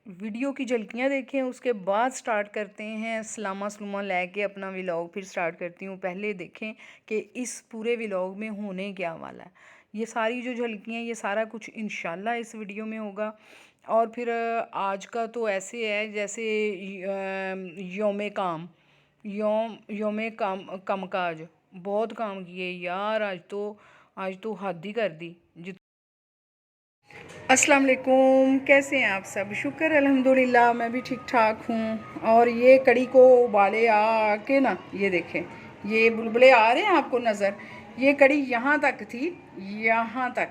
Video की झलकियाँ देखें, उसके बाद स्टार्ट करते हैं। सलामा सलूमा लेके अपना व्लॉग फिर स्टार्ट करती हूँ। पहले देखें कि इस पूरे व्लॉग में होने क्या वाला है। ये सारी जो झलकियाँ, ये सारा कुछ इंशाल्लाह इस वीडियो में होगा। और फिर आज का तो ऐसे है जैसे योम काम, योम कामकाज। बहुत काम किए यार, आज तो हद ही कर दी। अस्सलाम वालेकुम, कैसे हैं आप सब? शुक्र अल्हम्दुलिल्लाह, मैं भी ठीक ठाक हूँ। और ये कड़ी को उबाले आके ना, ये देखें, ये बुलबुले आ रहे हैं आपको नज़र। ये कड़ी यहाँ तक थी, यहाँ तक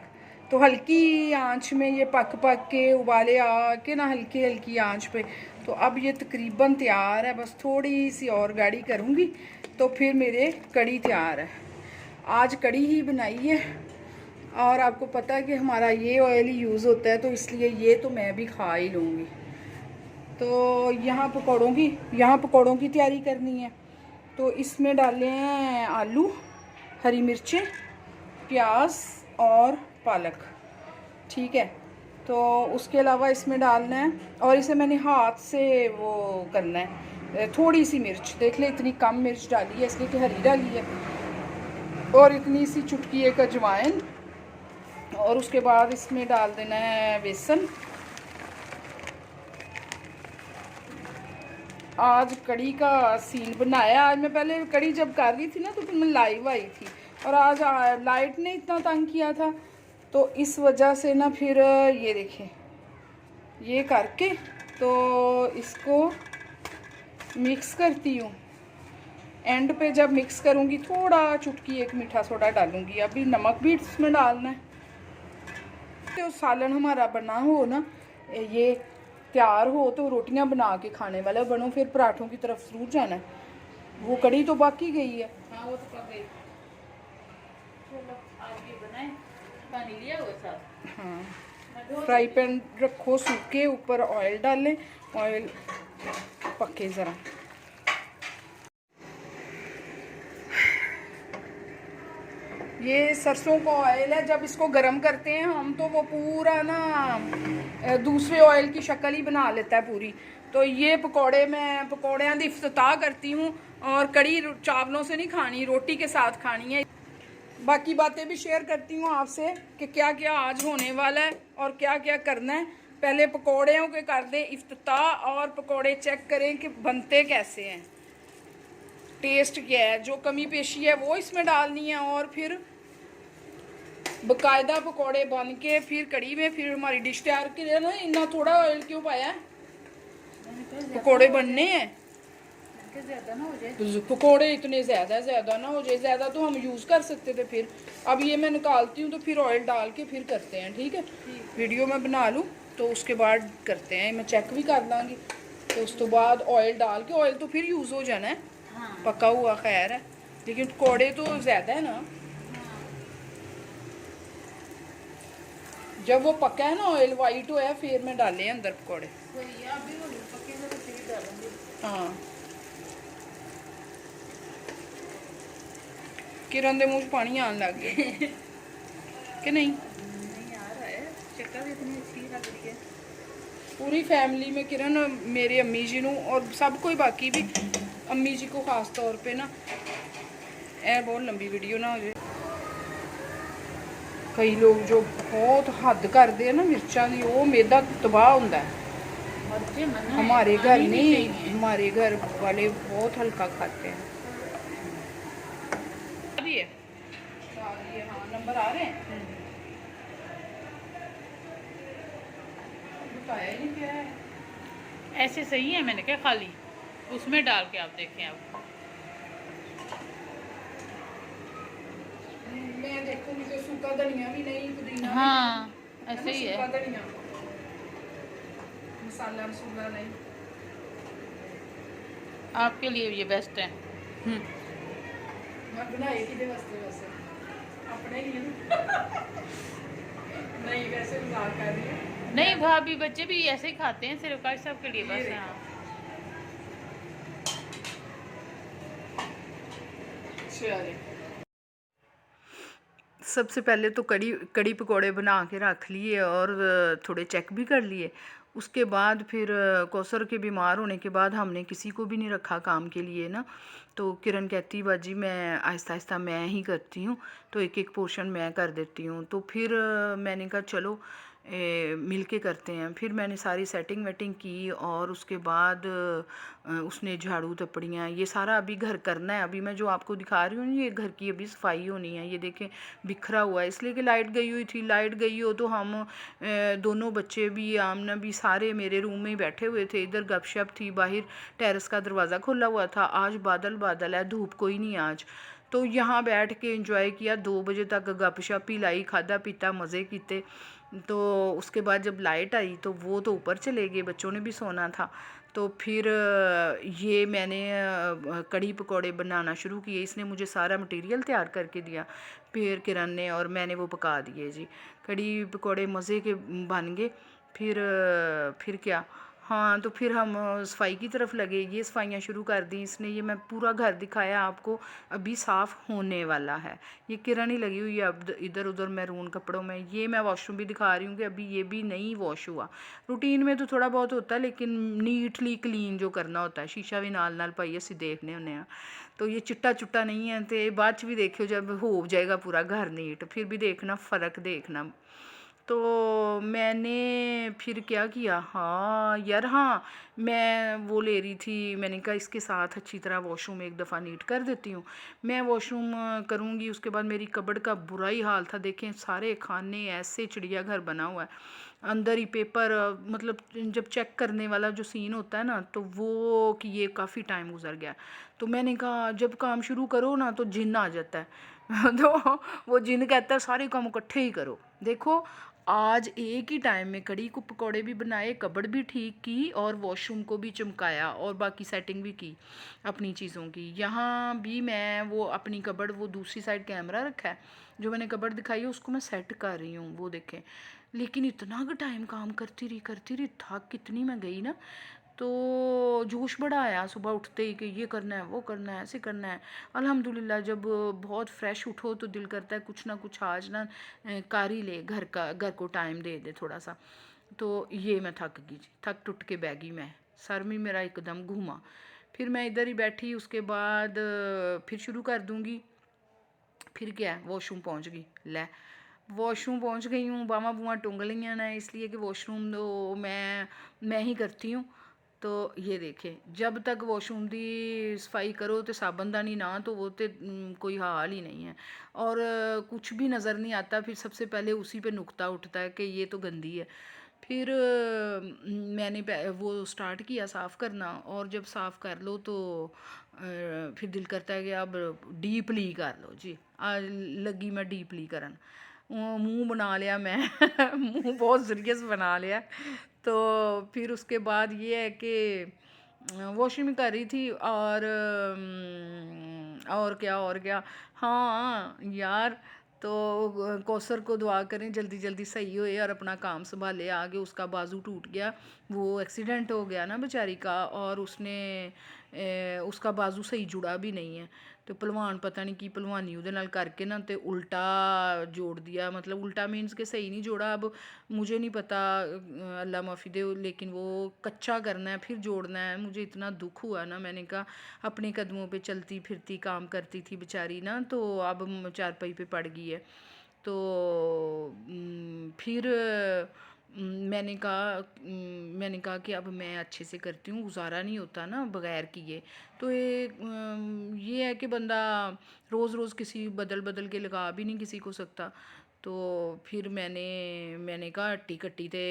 तो हल्की आंच में ये पक के उबाले आके ना, हल्की हल्की आंच पे। तो अब ये तकरीबन तैयार है, बस थोड़ी सी और गाढ़ी करूँगी तो फिर मेरे कड़ी तैयार है। आज कड़ी ही बनाई है और आपको पता है कि हमारा ये ऑयल ही यूज़ होता है, तो इसलिए ये तो मैं भी खा ही लूँगी। तो यहाँ पकौड़ों की तैयारी करनी है। तो इसमें डाले हैं आलू, हरी मिर्चें, प्याज और पालक, ठीक है। तो उसके अलावा इसमें डालना है, और इसे मैंने हाथ से वो करना है। थोड़ी सी मिर्च देख ले, इतनी कम मिर्च डाली है इसलिए कि हरी डाली है। और इतनी सी चुटकी एक अजवाइन। और उसके बाद इसमें डाल देना है बेसन। आज कड़ी का सीन बनाया। आज मैं पहले कड़ी जब कर रही थी ना तो फिर मैं लाइव आई थी, और आज लाइट ने इतना तंग किया था, तो इस वजह से ना फिर ये देखें, ये करके तो इसको मिक्स करती हूँ। एंड पे जब मिक्स करूँगी थोड़ा चुटकी एक मीठा सोडा डालूँगी। अभी नमक भी इसमें डालना है। तो सालन हमारा बना हो ना, ये तैयार हो, तो रोटियां बना के खाने वाला बनो, फिर पराठों की तरफ जरूर जाना है। वो कड़ी तो बाकी गई है। हाँ, वो तो पक गई। आगे बनाए, पानी लिया हुआ था। हाँ, फ्राई पैन रखो सूखे, ऊपर ऑयल डालें, ऑयल पके ज़रा। ये सरसों का ऑयल है। जब इसको गर्म करते हैं हम तो वो पूरा ना दूसरे ऑयल की शक्ल ही बना लेता है पूरी। तो ये पकौड़े, मैं पकौड़ियाँ दी इफ्तिताह करती हूँ, और कड़ी चावलों से नहीं खानी, रोटी के साथ खानी है। बाकी बातें भी शेयर करती हूँ आपसे कि क्या क्या आज होने वाला है और क्या क्या करना है। पहले पकौड़ियों के कर दें इफ्तिताह, और पकौड़े चेक करें कि बनते कैसे हैं, टेस्ट क्या है। जो कमी पेशी है वो इसमें डालनी है, और फिर बकायदा पकौड़े बन के फिर कड़ी में फिर हमारी डिश तैयार की है ना। इतना थोड़ा ऑयल क्यों पाया है? पकौड़े बनने हैं, ज्यादा ना हो जाए। तो पकौड़े इतने ज़्यादा ना हो जाए। ज़्यादा तो हम यूज़ कर सकते थे। फिर अब ये मैं निकालती हूँ तो फिर ऑयल डाल के फिर करते हैं, ठीक है। वीडियो मैं बना लूँ तो उसके बाद करते हैं, मैं चेक भी कर लाँगी। तो उस तो बाद ऑयल डाल के, ऑयल तो फिर यूज़ हो जाना है। हाँ। पका हुआ खैर है, लेकिन पकौड़े तो ज़्यादा है ना। जब वो पका है ना, ऑयल वाइट हुआ है, फिर मैं डाले हैं अंदर पकौड़े। हाँ, किरण दे मुँह पानी आने लग गया कि नहीं? नहीं आ रहा है, शक्कर भी इतनी अच्छी लग रही है। पूरी फैमिली में किरण, मेरी अम्मी जी नू और सब कोई, बाकी भी अम्मी जी को खास तौर पे ना, ए बहुत लंबी वीडियो ना हो जाए। कई लोग जो बहुत हद करते हैं ना मिर्चा की, वो मैदा तबाह होता है। हमारे घर नहीं, हमारे घर वाले बहुत हल्का खाते हैं। अभी है, हाँ, नंबर आ रहे हैं। बताया नहीं क्या है। ऐसे सही है, मैंने क्या खाली उसमें डाल के आप देखें। अब मैं देखूंगी तो सूखा धनिया भी नहीं, पुदीना हाँ, भी ऐसे ही है। सूखा धनिया, मसाला मसूला नहीं। आपके लिए ये बेस्ट है। मैं बनाए किदे वास्ते वैसे अपने लिए नहीं, वैसे मजाक कर रही हूँ। नहीं, भाभी बच्चे भी ऐसे ही खाते हैं, सिर्फ काश साहब के लिए बस। हाँ, सबसे पहले तो कड़ी कड़ी पकौड़े बना के रख लिए और थोड़े चेक भी कर लिए। उसके बाद फिर कौसर के बीमार होने के बाद हमने किसी को भी नहीं रखा काम के लिए ना। तो किरण कहती बाजी मैं आहिस्ता आहिस्ता मैं ही करती हूँ, तो एक एक पोर्शन मैं कर देती हूँ। तो फिर मैंने कहा चलो मिल के करते हैं। फिर मैंने सारी सेटिंग वेटिंग की और उसके बाद उसने झाड़ू तपड़ियाँ ये सारा अभी घर करना है। अभी मैं जो आपको दिखा रही हूँ ये घर की अभी सफाई होनी है। ये देखें बिखरा हुआ है इसलिए कि लाइट गई हुई थी। लाइट गई हो तो हम दोनों बच्चे भी आमना भी सारे मेरे रूम में ही बैठे हुए थे। इधर गपशप थी, बाहर टेरेस का दरवाज़ा खुला हुआ था। आज बादल बादल है, धूप कोई नहीं आज। तो यहाँ बैठ के एंजॉय किया, 2 बजे तक गपशप ही लाई, खादा पीता मज़े किए। तो उसके बाद जब लाइट आई तो वो तो ऊपर चले गए, बच्चों ने भी सोना था। तो फिर ये मैंने कड़ी पकौड़े बनाना शुरू किए। इसने मुझे सारा मटेरियल तैयार करके दिया, फिर किरण ने, और मैंने वो पका दिए जी। कड़ी पकौड़े मज़े के बन गए। फिर क्या, हाँ तो फिर हम सफाई की तरफ लगे। ये सफाइयाँ शुरू कर दी इसने। ये मैं पूरा घर दिखाया आपको, अभी साफ़ होने वाला है। ये किरण ही लगी हुई है अब इधर उधर मैरून कपड़ों में। ये मैं वॉशरूम भी दिखा रही हूँ कि अभी ये भी नहीं वॉश हुआ। रूटीन में तो थोड़ा बहुत होता है लेकिन नीटली क्लीन जो करना होता है, शीशा भी नाल नाल पाइए असी देखने होने हैं। तो ये चिट्टा चुट्टा नहीं है। तो बाद च भी देखियो जब हो जाएगा पूरा घर नीट, फिर भी देखना फ़र्क देखना। तो मैंने फिर क्या किया, हाँ यार हाँ मैं वो ले रही थी। मैंने कहा इसके साथ अच्छी तरह वॉशरूम एक दफ़ा नीट कर देती हूँ। मैं वॉशरूम करूँगी। उसके बाद मेरी कबर्ड का बुरा ही हाल था। देखें सारे खाने ऐसे चिड़िया घर बना हुआ है, अंदर ही पेपर, मतलब जब चेक करने वाला जो सीन होता है ना तो वो कि ये काफ़ी टाइम गुजर गया। तो मैंने कहा जब काम शुरू करो ना तो जिन आ जाता है तो वो जिन कहता है सारे काम इकट्ठे ही करो। देखो आज एक ही टाइम में कड़ी को पकौड़े भी बनाए, कबर्ड भी ठीक की और वॉशरूम को भी चमकाया और बाकी सेटिंग भी की अपनी चीज़ों की। यहाँ भी मैं वो अपनी कबर्ड, वो दूसरी साइड कैमरा रखा है, जो मैंने कबर्ड दिखाई है उसको मैं सेट कर रही हूँ, वो देखें। लेकिन इतना का टाइम काम करती रही, थक कितनी मैं गई ना। तो जोश बड़ा आया सुबह उठते ही कि ये करना है, वो करना है, ऐसे करना है। अल्हम्दुलिल्लाह जब बहुत फ्रेश उठो तो दिल करता है कुछ ना कुछ आज ना कर ही ले, घर को टाइम दे दे थोड़ा सा। तो ये मैं थक गई जी, थक टुट के बैग ही मैं, सर में मेरा एकदम घूमा। फिर मैं इधर ही बैठी। उसके बाद फिर शुरू कर दूँगी। फिर क्या है, वॉशरूम पहुँच गई। ले वॉशरूम पहुँच गई हूँ, बावां बुआं टुंग लियां ना, इसलिए कि वॉशरूम तो मैं ही करती हूँ। तो ये देखे जब तक वॉशरूम की सफाई करो तो साबन दानी ना तो वो तो कोई हाल ही नहीं है। और कुछ भी नज़र नहीं आता, फिर सबसे पहले उसी पे नुक्ता उठता है कि ये तो गंदी है। फिर मैंने वो स्टार्ट किया साफ़ करना, और जब साफ़ कर लो तो फिर दिल करता है कि अब डीपली कर लो जी। आज लगी मैं डीपली करन, मुंह बना लिया मैं मुंह बहुत सीरियस बना लिया। तो फिर उसके बाद ये है कि वॉशरूम कर रही थी और क्या, हाँ यार। तो कौसर को दुआ करें जल्दी जल्दी सही होए और अपना काम संभाले। आगे उसका बाजू टूट गया, वो एक्सीडेंट हो गया ना बेचारी का, और उसने उसका बाजू सही जुड़ा भी नहीं है। तो भलवान पता नहीं की भलवानी उहदे नाल करके ना ते उल्टा जोड़ दिया, मतलब उल्टा मीन्स के सही नहीं जोड़ा। अब मुझे नहीं पता, अल्लाह माफ़ी दे, लेकिन वो कच्चा करना है फिर जोड़ना है। मुझे इतना दुख हुआ ना, मैंने कहा अपने कदमों पे चलती फिरती काम करती थी बेचारी ना, तो अब चारपाई पे पड़ गई है। तो फिर मैंने कहा कि अब मैं अच्छे से करती हूँ, गुजारा नहीं होता ना बग़ैर किए। तो ये है कि बंदा रोज़ रोज़ किसी बदल बदल के लगा भी नहीं किसी को सकता। तो फिर मैंने कहा हट्टी कट्टी ते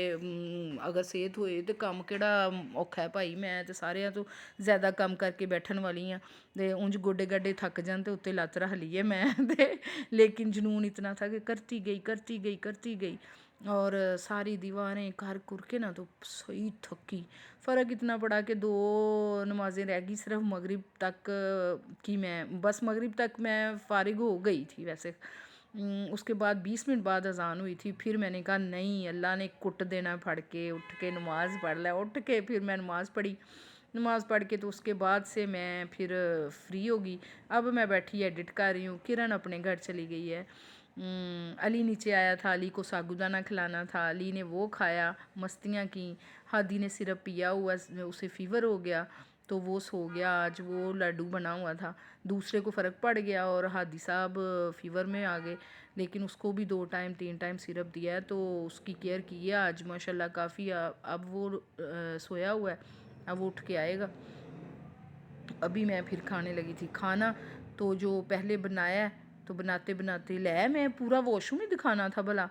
अगर सेहत होए तो कम केड़ा औखा है भाई। मैं तो सारिਆਂ तो ज़्यादा कम करके बैठन वाली हाँ, ते उंज गोडे गाडे थक जान ते उत्ते लत्त रख लीए मैं ते, लेकिन जुनून इतना था कि करती गई और सारी दीवारें कर कुर के ना तो सही थकी। फ़र्क इतना पड़ा कि 2 नमाज़ें रह गई सिर्फ मगरिब तक की। मैं बस मगरिब तक मैं फ़ारिग हो गई थी वैसे। उसके बाद 20 मिनट बाद अज़ान हुई थी। फिर मैंने कहा नहीं, अल्लाह ने कुट देना फड़ के, उठ के नमाज़ पढ़ लिया। उठ के फिर मैं नमाज़ पढ़ी। नमाज़ पढ़ के तो उसके बाद से मैं फिर फ्री होगी। अब मैं बैठी एडिट कर रही हूँ। किरण अपने घर चली गई है। अली नीचे आया था, अली को साबूदाना खिलाना था, अली ने वो खाया, मस्तियाँ की। हादी ने सिरप पिया हुआ, उसे फ़ीवर हो गया तो वो सो गया। आज वो लड्डू बना हुआ था, दूसरे को फ़र्क पड़ गया और हादी साहब फ़ीवर में आ गए, लेकिन उसको भी 2 टाइम 3 टाइम सिरप दिया है, तो उसकी केयर की है आज माशाल्लाह काफ़ी। अब वो सोया हुआ है, अब वो उठ के आएगा। अभी मैं फिर खाने लगी थी खाना, तो जो पहले बनाया है तो बनाते बनाते ले मैं पूरा वॉशरूम ही दिखाना था भला,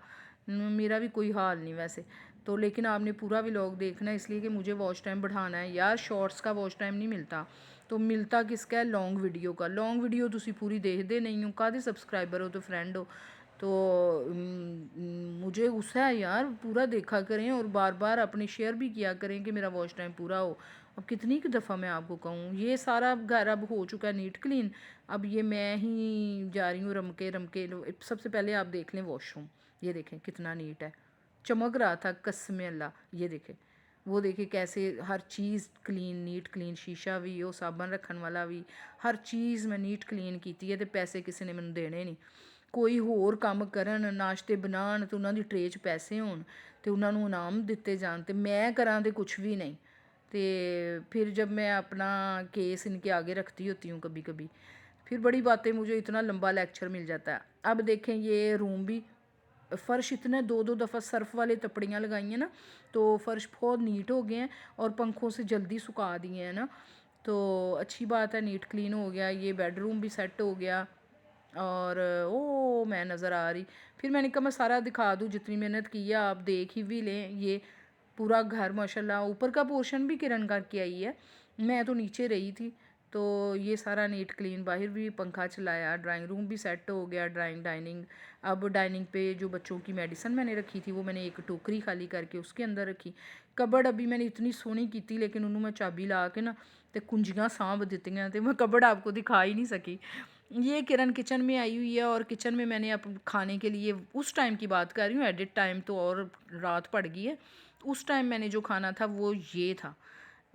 मेरा भी कोई हाल नहीं वैसे तो। लेकिन आपने पूरा व्लॉग देखना है, इसलिए कि मुझे वॉच टाइम बढ़ाना है यार। शॉर्ट्स का वॉच टाइम नहीं मिलता, तो मिलता किसका है, लॉन्ग वीडियो का। लॉन्ग वीडियो तुसी पूरी देखते नहीं हो, कादे सब्सक्राइबर हो तो फ्रेंड हो, तो मुझे गुस्सा है यार। पूरा देखा करें और बार बार अपने शेयर भी किया करें कि मेरा वॉच टाइम पूरा हो। अब कितनी की दफ़ा मैं आपको कहूँ, ये सारा घर अब हो चुका है नीट क्लीन। अब ये मैं ही जा रही हूँ रमके रमके। सबसे पहले आप देख लें वॉशरूम, ये देखें कितना नीट है, चमक रहा था कसम अल्लाह। ये देखें, वो देखे कैसे हर चीज़ क्लीन नीट क्लीन, शीशा भी वो साबन रखने वाला भी, हर चीज़ मैं नीट क्लीन की है। तो पैसे किसी ने मैंने देने नहीं। कोई होर काम करन, नाश्ते बनान तो उन्होंने ट्रे च पैसे होन तो उन्होंने इनाम दिते जान, तो मैं करा तो कुछ भी नहीं। तो फिर जब मैं अपना केस इनके आगे रखती होती हूँ कभी कभी, फिर बड़ी बातें मुझे इतना लंबा लेक्चर मिल जाता है। अब देखें ये रूम भी, फ़र्श इतने 2-2 दफ़ा सर्फ़ वाले तपड़ियाँ लगाई हैं ना, तो फ़र्श बहुत नीट हो गए हैं और पंखों से जल्दी सुखा दिए हैं ना, तो अच्छी बात है, नीट क्लीन हो गया। ये बेडरूम भी सेट हो गया और ओ मैं नज़र आ रही, फिर मैंने कहा मैं सारा दिखा दूँ, जितनी मेहनत की है आप देख ही भी लें। ये पूरा घर माशाल्लाह, ऊपर का पोर्शन भी किरण करके आई है, मैं तो नीचे रही थी। तो ये सारा नीट क्लीन, बाहर भी पंखा चलाया, ड्राइंग रूम भी सेट हो गया, डाइनिंग। अब डाइनिंग पे जो बच्चों की मेडिसिन मैंने रखी थी वो मैंने एक टोकरी खाली करके उसके अंदर रखी। कबड़ अभी मैंने इतनी सोहनी की थी, लेकिन उन्होंने मैं चाबी ला के ना तो कुंजियाँ सांभ दित्तियां, तो मैं कबड़ आपको दिखा ही नहीं सकी। ये किरण किचन में आई हुई है और किचन में मैंने अब खाने के लिए, उस टाइम की बात कर रही हूँ, एडिट टाइम तो और रात पड़ गई है। उस टाइम मैंने जो खाना था वो ये था,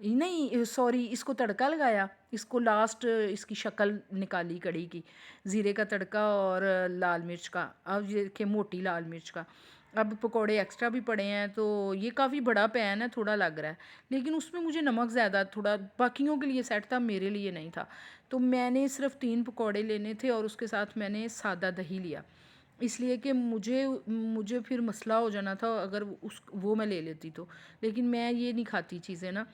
नहीं सॉरी, इसको तड़का लगाया, इसको लास्ट इसकी शक्ल निकाली कड़ी की, ज़ीरे का तड़का और लाल मिर्च का, अब ये देखिए मोटी लाल मिर्च का। अब पकोड़े एक्स्ट्रा भी पड़े हैं, तो ये काफ़ी बड़ा पैन है, थोड़ा लग रहा है, लेकिन उसमें मुझे नमक ज़्यादा थोड़ा बाकियों के लिए सेट था, मेरे लिए नहीं था। तो मैंने सिर्फ 3 पकोड़े लेने थे और उसके साथ मैंने सादा दही लिया, इसलिए कि मुझे फिर मसला हो जाना था अगर वो मैं ले लेती तो। लेकिन मैं ये नहीं खाती चीज़ें ना,